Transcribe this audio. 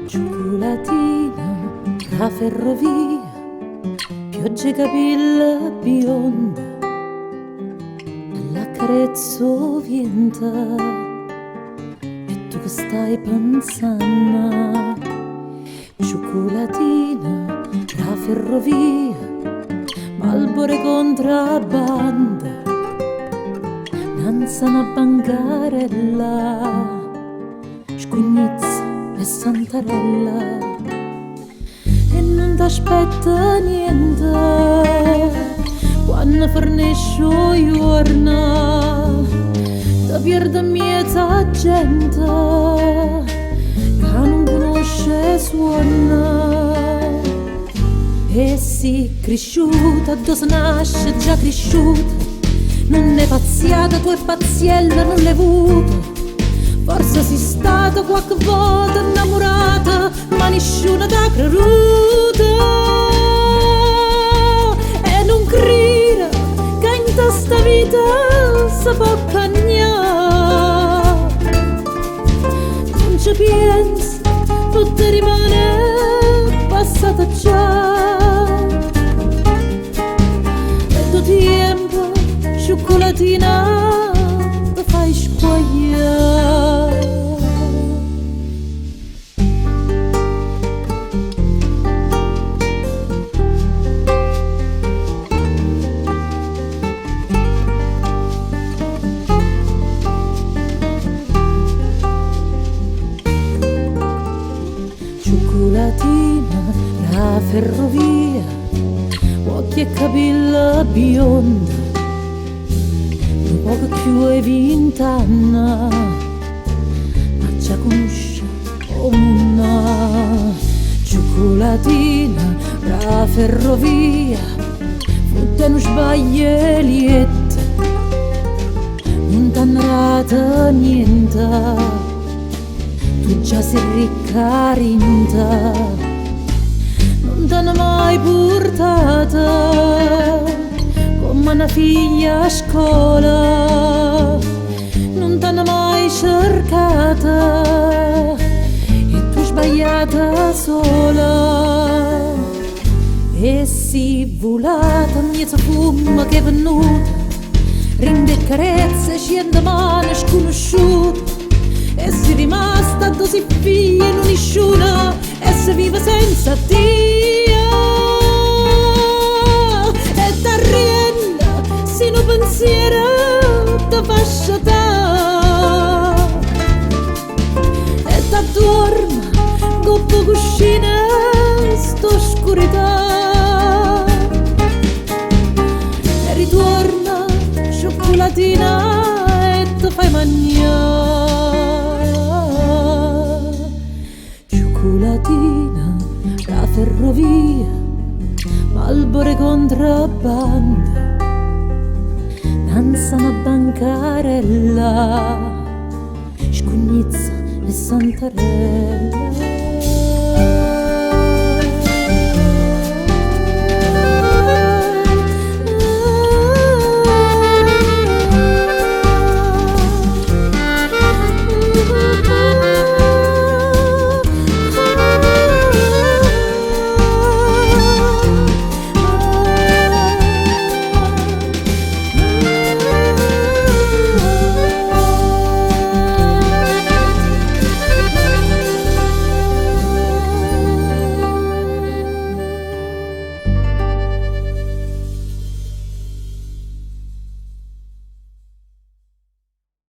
Cioccolatino, la ferrovia, piogge capilla bionda, l'accarezzo vienta, e tu che stai pensando? Cioccolatino, la ferrovia, Malbore contrabbanda, nanza una bancarella, scugnizza e santarella, e non t'aspetta niente quando fornisce i giorni, ti pierde miezza gente che non conosce suona. E si cresciuta, dove nasce già cresciuta, non è pazziata, tu è pazziella, non l'hai avuto. Forse sei stata qualche volta innamorata, ma nessuno t'ha creduto. E non creda che in questa vita si può cagnare. Non ci pensi, tutto rimane passato già. E tu tempo, cioccolatina, ti fai squagliare. Cioccolatina, la ferrovia, occhi e capilla bionda, un poco più è vint'anni, ma già conosce una. Cioccolatina, la ferrovia, frutte non sbagliette, non t'hanno dato niente. Tu già sei ricca rinta, non t'hanno mai portata come una figlia a scuola, non t'hanno mai cercata e tu sbagliata sola. E si volata mezzo fumo che è venuta, rinde carezze, scende mano sconosciuta. E si rimasta così figlia in un'isciuna, e si vive senza Dio. E t'arrienda, se non pensiero ti fa sciatare. E t'addorma, dopo cuscina, sto oscurità. E ritorna, cioccolatina, e ti fai mangiare. Cioccolatina, la ferrovia, Malbore contrabbanda, nanza una bancarella, scugnizza e santarella.